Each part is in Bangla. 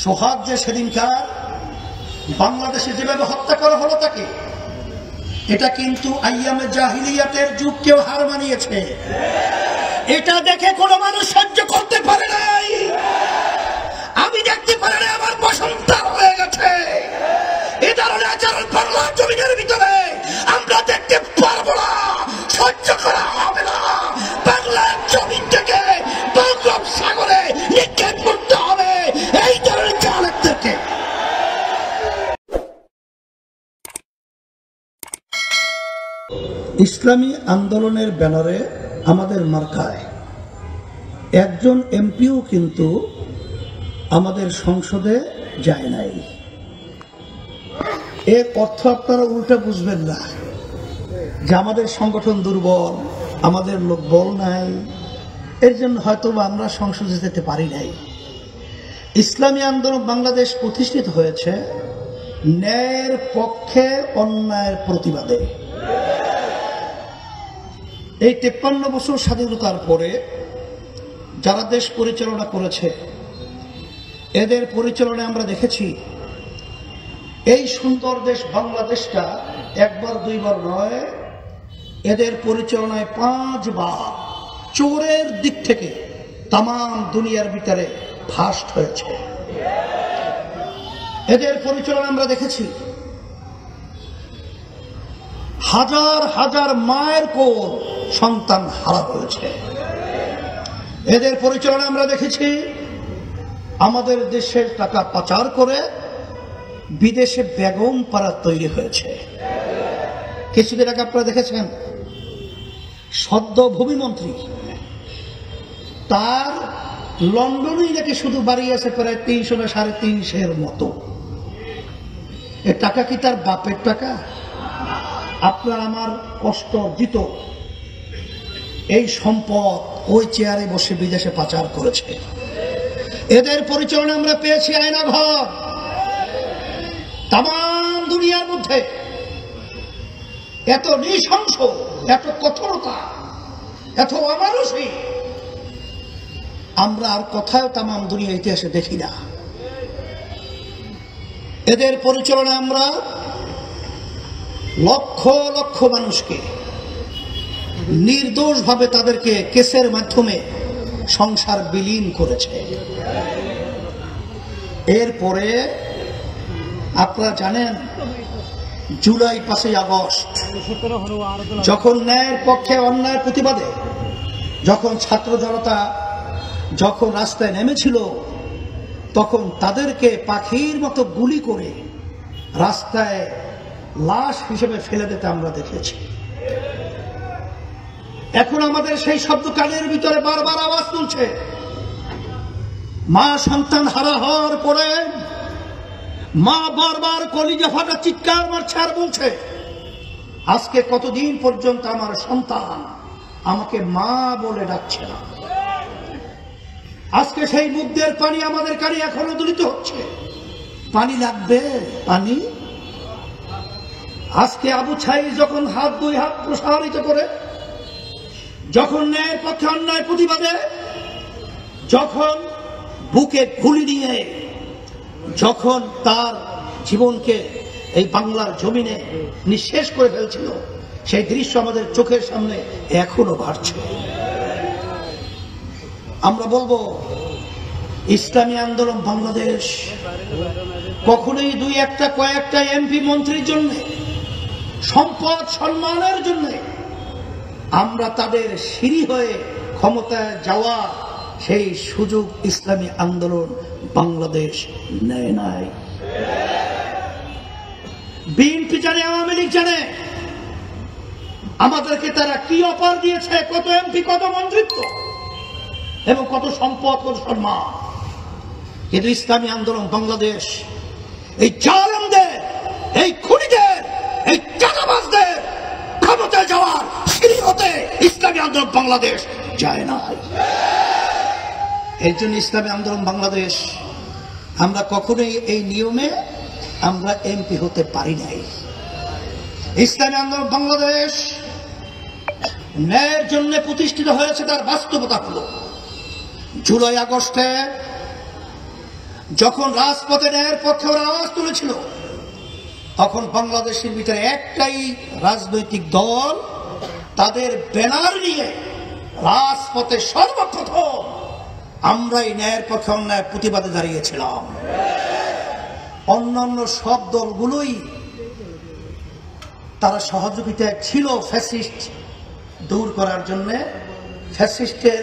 সোহাগ যে সেদিনকার বাংলাদেশে যেভাবে হত্যা করা হলো তাকে, এটা কিন্তু আইয়ামে জাহিলিয়াতের যুগকেও হার মানিয়েছে। এটা দেখে কোন মানুষ সহ্য করতে পারে নাই। আমি দেখতে পারি না, আমার বসন্ত হয়ে গেছে। এ ধরনের আচরণ বাংলার জমিনের ভিতরে আমরা দেখতে পারবো না, সহ্য করা হবে না। বাংলার জমিন থেকে বঙ্গোপসাগরে নিক্ষেপ করতে হবে এই ধরনের চালকদেরকে। ইসলামী আন্দোলনের ব্যানারে আমাদের মার্কায় একজন এমপিও কিন্তু আমাদের সংসদে যায় নাই। এর অর্থ আপনারা উল্টা বুঝবেন না যে আমাদের সংগঠন দুর্বল, আমাদের লোক বল নাই, এর জন্য হয়তো আমরা সংসদে যেতে পারি নাই। ইসলামী আন্দোলন বাংলাদেশ প্রতিষ্ঠিত হয়েছে ন্যায়ের পক্ষে, অন্যায়ের প্রতিবাদে। এই 53 বছর স্বাধীনতার পরে যারা দেশ পরিচালনা করেছে, এদের পরিচালনায় আমরা দেখেছি এই সুন্দর দেশ বাংলাদেশটা একবার দুইবার নয়, এদের পরিচালনায় 5 বার চোরের দিক থেকে তাম দুনিয়ার ভিতরে ফাস্ট হয়েছে। এদের পরিচালনা আমরা দেখেছি হাজার হাজার মায়ের কোল সন্তান হারা হয়েছে। এদের পরিচালনা আমরা দেখেছি আমাদের দেশের টাকা পাচার করে বিদেশে বেগম পাড়া তৈরি হয়েছে। কিছুদিন আগে আপনারা দেখেছেন সদ্য ভূমিমন্ত্রী, তার লন্ডনেই নাকি শুধু বাড়ি আছে প্রায় 300 না 350 মতো। এ টাকা কি তার বাপের টাকা? আপনার আমার কষ্ট অর্জিত এই সম্পদ ওই চেয়ারে বসে বিদেশে পাচার করেছে। এদের পরিচালনা আমরা পেয়েছি আয়নাঘর। তাম দুনিয়ার মধ্যে এত নৃশংস, এত কঠোরতা, এত অমানুষিক আমরা আর কোথাও তাম দুনিয়া ইতিহাসে দেখি না। এদের পরিচালনা আমরা লক্ষ লক্ষ মানুষকে নির্দোষভাবে তাদেরকে কেসের মাধ্যমে সংসার বিলীন করেছে। এরপরে আপনারা জানেন জুলাই 5 আগস্ট যখন ন্যায়ের পক্ষে অন্যায়ের প্রতিবাদে যখন ছাত্র জনতা যখন রাস্তায় নেমেছিল, তখন তাদেরকে পাখির মতো গুলি করে রাস্তায় লাশ হিসেবে ফেলে দিতে আমরা দেখেছি। এখন আমাদের সেই শব্দ কানের ভিতরে বারবার আওয়াজ তুলছে। মা সন্তান হারা হওয়ার পরে মা বারবার কলিজা ফাটা চিৎকার মারছে আর বলছে, আজকে কতদিন পর্যন্ত আমার সন্তান আমাকে মা বলে ডাকছে না। আজকে সেই মুগ্ধের পানি আমাদের কানে এখনো দূরিত হচ্ছে। পানি লাগবে, পানি। আজকে আবু ছাইদ যখন দুই হাত প্রসারিত করে যখন ন্যায়ের পক্ষে অন্যায় প্রতিবাদে যখন বুকে গুলি নিয়ে যখন তার জীবনকে এই বাংলার জমিনে নিঃশেষ করে ফেলছিল, সেই দৃশ্য আমাদের চোখের সামনে এখনো ভাসছে। আমরা বলবো ইসলামী আন্দোলন বাংলাদেশ কখনোই কয়েকটা এমপি মন্ত্রীর জন্য, সম্পদ সম্মানের জন্য আমরা তাদের সিঁড়ি হয়ে ক্ষমতায় যাওয়া সেই সুযোগ ইসলামী আন্দোলন বাংলাদেশ নেয় নাই। বিএনপি জানে, আওয়ামী লীগ জানে আমাদেরকে তারা কি অফার দিয়েছে, কত এমপি, কত মন্ত্রিত্ব এবং কত সম্পদ, কত সম্মান। কিন্তু ইসলামী আন্দোলন বাংলাদেশ এই জালেমদের, এই খুনিদের, এই চাঁদাবাজদের ক্ষমতায় যাওয়ার সিঁড়ি হতে ইসলামী আন্দোলন বাংলাদেশ যায় না। এর জন্য ইসলামী আন্দোলন বাংলাদেশ আমরা কখনোই এই নিয়মে আমরা এমপি হতে পারি নাই। ইসলামী আন্দোলন বাংলাদেশ ন্যায়ের জন্য প্রতিষ্ঠিত হয়েছে। তার বাস্তবতা হলো জুলাই আগস্টে যখন রাজপথে ন্যায়ের পক্ষে ওরা আওয়াজ তুলেছিল, তখন বাংলাদেশের ভিতরে একটাই রাজনৈতিক দল তাদের ব্যানার নিয়ে রাজপথে সর্বপ্রথম আমরাই ন্যায়ের পক্ষে অন্যায়ের প্রতিবাদে দাঁড়িয়েছিলাম। অন্যান্য সব দলগুলোই তারা সহযোগিতায় ছিল ফ্যাসিস্ট দূর করার জন্য, ফ্যাসিস্টের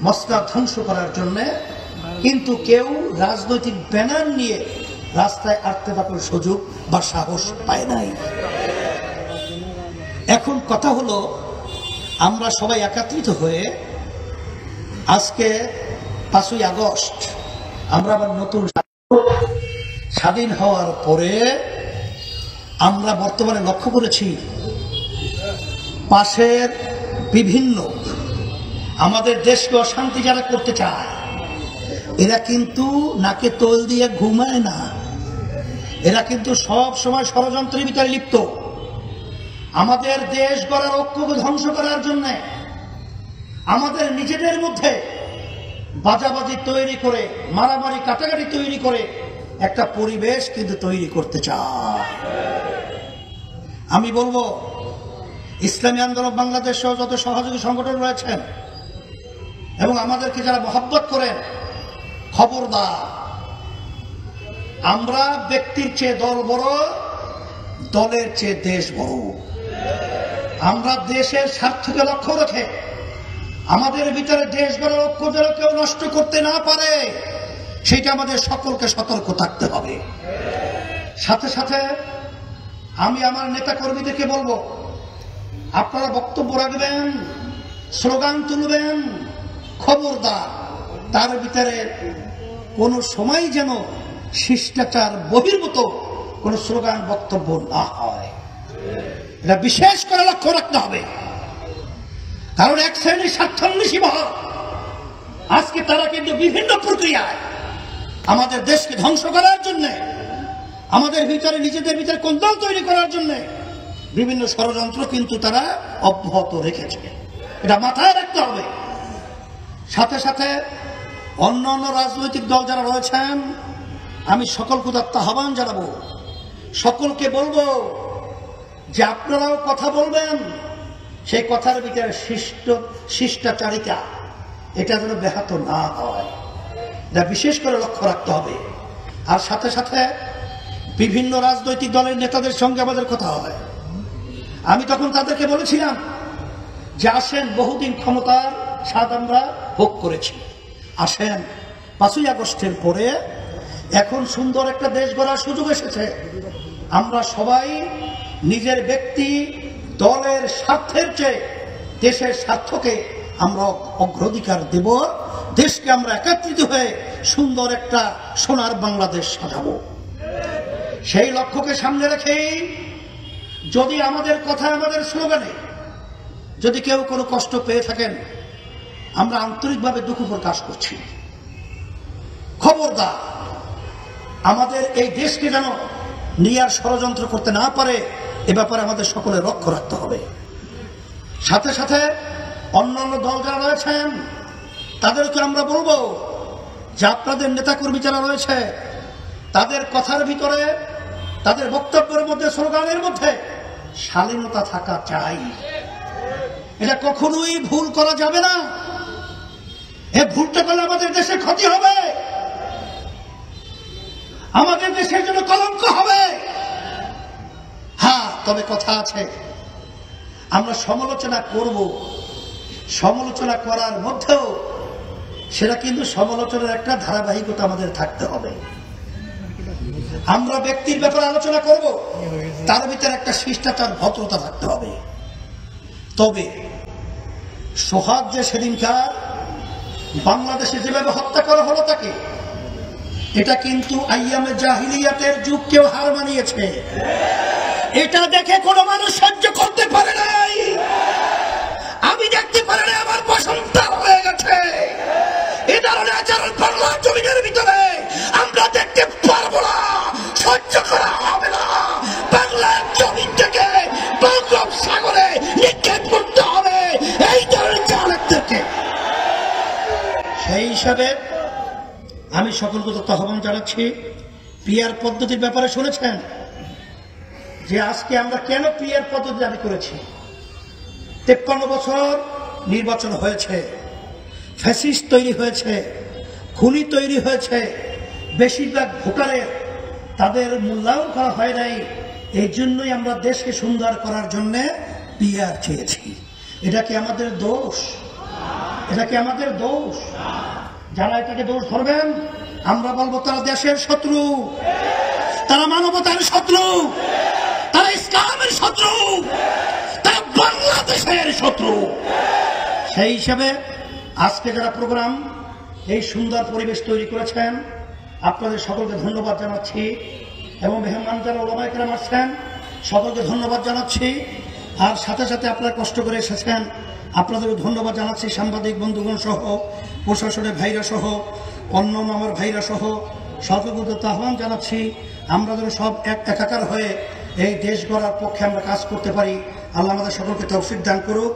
মসলা ধ্বংস করার জন্য, কিন্তু কেউ রাজনৈতিক ব্যানার নিয়ে রাস্তায় আটকে থাকার সুযোগ বা সাহস পায় নাই। এখন কথা হলো, আমরা সবাই একত্রিত হয়ে আজকে 5ই আগস্ট আমরা আবার নতুন স্বাধীন হওয়ার পরে আমরা বর্তমানে লক্ষ্য করেছি পাশের বিভিন্ন আমাদের দেশকে অশান্তি যারা করতে চায় এরা কিন্তু নাকে তোল দিয়ে ঘুমায় না, এরা কিন্তু সব সময় ষড়যন্ত্রের ভিতরে লিপ্ত। আমাদের দেশ গড়ার ঐক্যকে ধ্বংস করার জন্য আমাদের নিজেদের মধ্যে বাজাবাজি তৈরি করে, মারামারি কাটাকাটি তৈরি করে একটা পরিবেশ কিন্তু তৈরি করতে চায়। আমি বলবো, ইসলামী আন্দোলন বাংলাদেশ সহ যত সহযোগী সংগঠন রয়েছেন এবং আমাদেরকে যারা মহব্বত করেন, খবরদার, আমরা ব্যক্তির চেয়ে দল বড়, দলের চেয়ে দেশ বড়। আমরা দেশের স্বার্থকে লক্ষ্য রেখে আমাদের ভিতরে দেশ গড়ার ঐক্য যেন কেউ নষ্ট করতে না পারে, সেটা আমাদের সকলকে সতর্ক থাকতে হবে। সাথে সাথে আমি আমার নেতা কর্মীদেরকে বলবো, আপনারা বক্তব্য রাখবেন, স্লোগান তুলবেন, খবরদার তার ভিতরে কোন সময় যেন শিষ্টাচার বহির্ভূত কোন স্লোগান বক্তব্য না হয়। এটা বিশেষ করে লক্ষ্য রাখতে হবে, কারণ এক শ্রেণীর স্বার্থান্বেষী মহল আজকে তারা কিন্তু বিভিন্ন প্রক্রিয়ায় আমাদের দেশকে ধ্বংস করার জন্য, আমাদের ভিতরে নিজেদের ভিতরে কোন্দল তৈরি করার জন্য বিভিন্ন ষড়যন্ত্র কিন্তু তারা অব্যাহত রেখেছে। এটা মাথায় রাখতে হবে। সাথে সাথে অন্য অন্য রাজনৈতিক দল যারা রয়েছেন, আমি সকলকে আহ্বান জানাবো, সকলকে বলবো যে আপনারাও কথা বলবেন, সেই কথার ভিতরে শিষ্টাচারিতা এটা যেন ব্যাহত না হয়, এটা বিশেষ করে লক্ষ্য রাখতে হবে। আর সাথে সাথে বিভিন্ন রাজনৈতিক দলের নেতাদের সঙ্গে আমাদের কথা হয়। আমি তখন তাদেরকে বলেছিলাম যে আসেন, বহুদিন ক্ষমতার স্বাদ আমরা ভোগ করেছি, আসেন 5ই আগস্টের পরে এখন সুন্দর একটা দেশ গড়ার সুযোগ এসেছে। আমরা সবাই নিজের ব্যক্তি দলের স্বার্থের চেয়ে দেশের স্বার্থকে আমরা অগ্রাধিকার দেব, দেশকে আমরা একত্রিত হয়ে সুন্দর একটা সোনার বাংলাদেশ সাজাবো। সেই লক্ষ্যকে সামনে রেখেই যদি আমাদের কথা, আমাদের স্লোগানে যদি কেউ কোনো কষ্ট পেয়ে থাকেন, আমরা আন্তরিকভাবে দুঃখ প্রকাশ করছি। খবরদার, আমাদের এই দেশকে যেন নিয়ে আর ষড়যন্ত্র করতে না পারে, এ ব্যাপারে আমাদের সকলের লক্ষ্য রাখতে হবে। সাথে সাথে অন্যান্য দল যারা রয়েছেন তাদেরকে আমরা বলবো যে আপনাদের নেতাকর্মী যারা রয়েছে তাদের কথার ভিতরে, তাদের বক্তব্যের মধ্যে, স্লোগানের মধ্যে শালীনতা থাকা চাই। এটা কখনোই ভুল করা যাবে না। এ ভুলটা করলে আমাদের দেশে ক্ষতি হবে, আমাদের দেশের জন্য কলঙ্ক হবে। হ্যাঁ, তবে কথা আছে, আমরা সমালোচনা করব, সমালোচনা করার মধ্যেও সেটা কিন্তু সমালোচনার একটা ধারাবাহিকতা আমাদের থাকতে হবে। আমরা ব্যক্তির ব্যাপারে আলোচনা করব, তার ভিতরে একটা শিষ্টাচার, ভদ্রতা থাকতে হবে। তবে সোহাগ যে সেদিনকার বাংলাদেশে যেভাবে হত্যা করা হলো তাকে, এটা কিন্তু আইয়ামে জাহিলিয়াতের যুগকেও হার মানিয়েছে। এটা দেখে কোনো মানুষ সহ্য করতে পারে নাই। আমি দেখতে পারি না, আমার বসন্ত হয়ে গেছে। এই ধরনের আচরণ বাংলার জমিনের ভিতরে আমরা দেখতে পারবো না, সহ্য করা হবে না। বাংলার জমিন থেকে বঙ্গোপসাগরে নিক্ষেপ করতে হবে এই ধরনের চালকদেরকে। সেই হিসাবে আমি সকলকে তো আহ্বান জানাচ্ছি, পিআর পদ্ধতির ব্যাপারে শুনেছেন যে আজকে আমরা কেন পিআর পদ্ধতি দাবি করেছি। 53 বছর নির্বাচন হয়েছে, ফ্যাসিস্ট তৈরি হয়েছে, খুনি তৈরি হয়েছে, বেশিরভাগ ভোটারের তাদের মূল্যায়ন করা হয় নাই। এই জন্যই আমরা দেশকে সুন্দর করার জন্য পিআর চেয়েছি। এটা কি আমাদের দোষ? এটা কি আমাদের দোষ? যারা এটাকে দোষ ধরবেন, আমরা বলবো তারা দেশের শত্রু, তারা মানবতার শত্রু, তারা ইসলামের শত্রু, তারা বাংলাদেশের শত্রু। সেই হিসাবে আজকে যারা প্রোগ্রাম, এই সুন্দর পরিবেশ তৈরি করেছেন, আপনাদের সকলকে ধন্যবাদ জানাচ্ছি এবং মেহমান যারা ওলামায়ে কেরাম আসছেন সকলকে ধন্যবাদ জানাচ্ছি। আর সাথে সাথে আপনারা কষ্ট করে এসেছেন, আপনাদেরও ধন্যবাদ জানাচ্ছি। সাংবাদিক বন্ধুগণ সহ, প্রশাসনের ভাইরা সহ, অন্য আমার ভাইরা সহ সকলকে আহ্বান জানাচ্ছি। আমরা যেন সব একাকার হয়ে এই দেশ গড়ার পক্ষে আমরা কাজ করতে পারি। আল্লাহ আমাদের সকলকে তৌফিক দান করুক।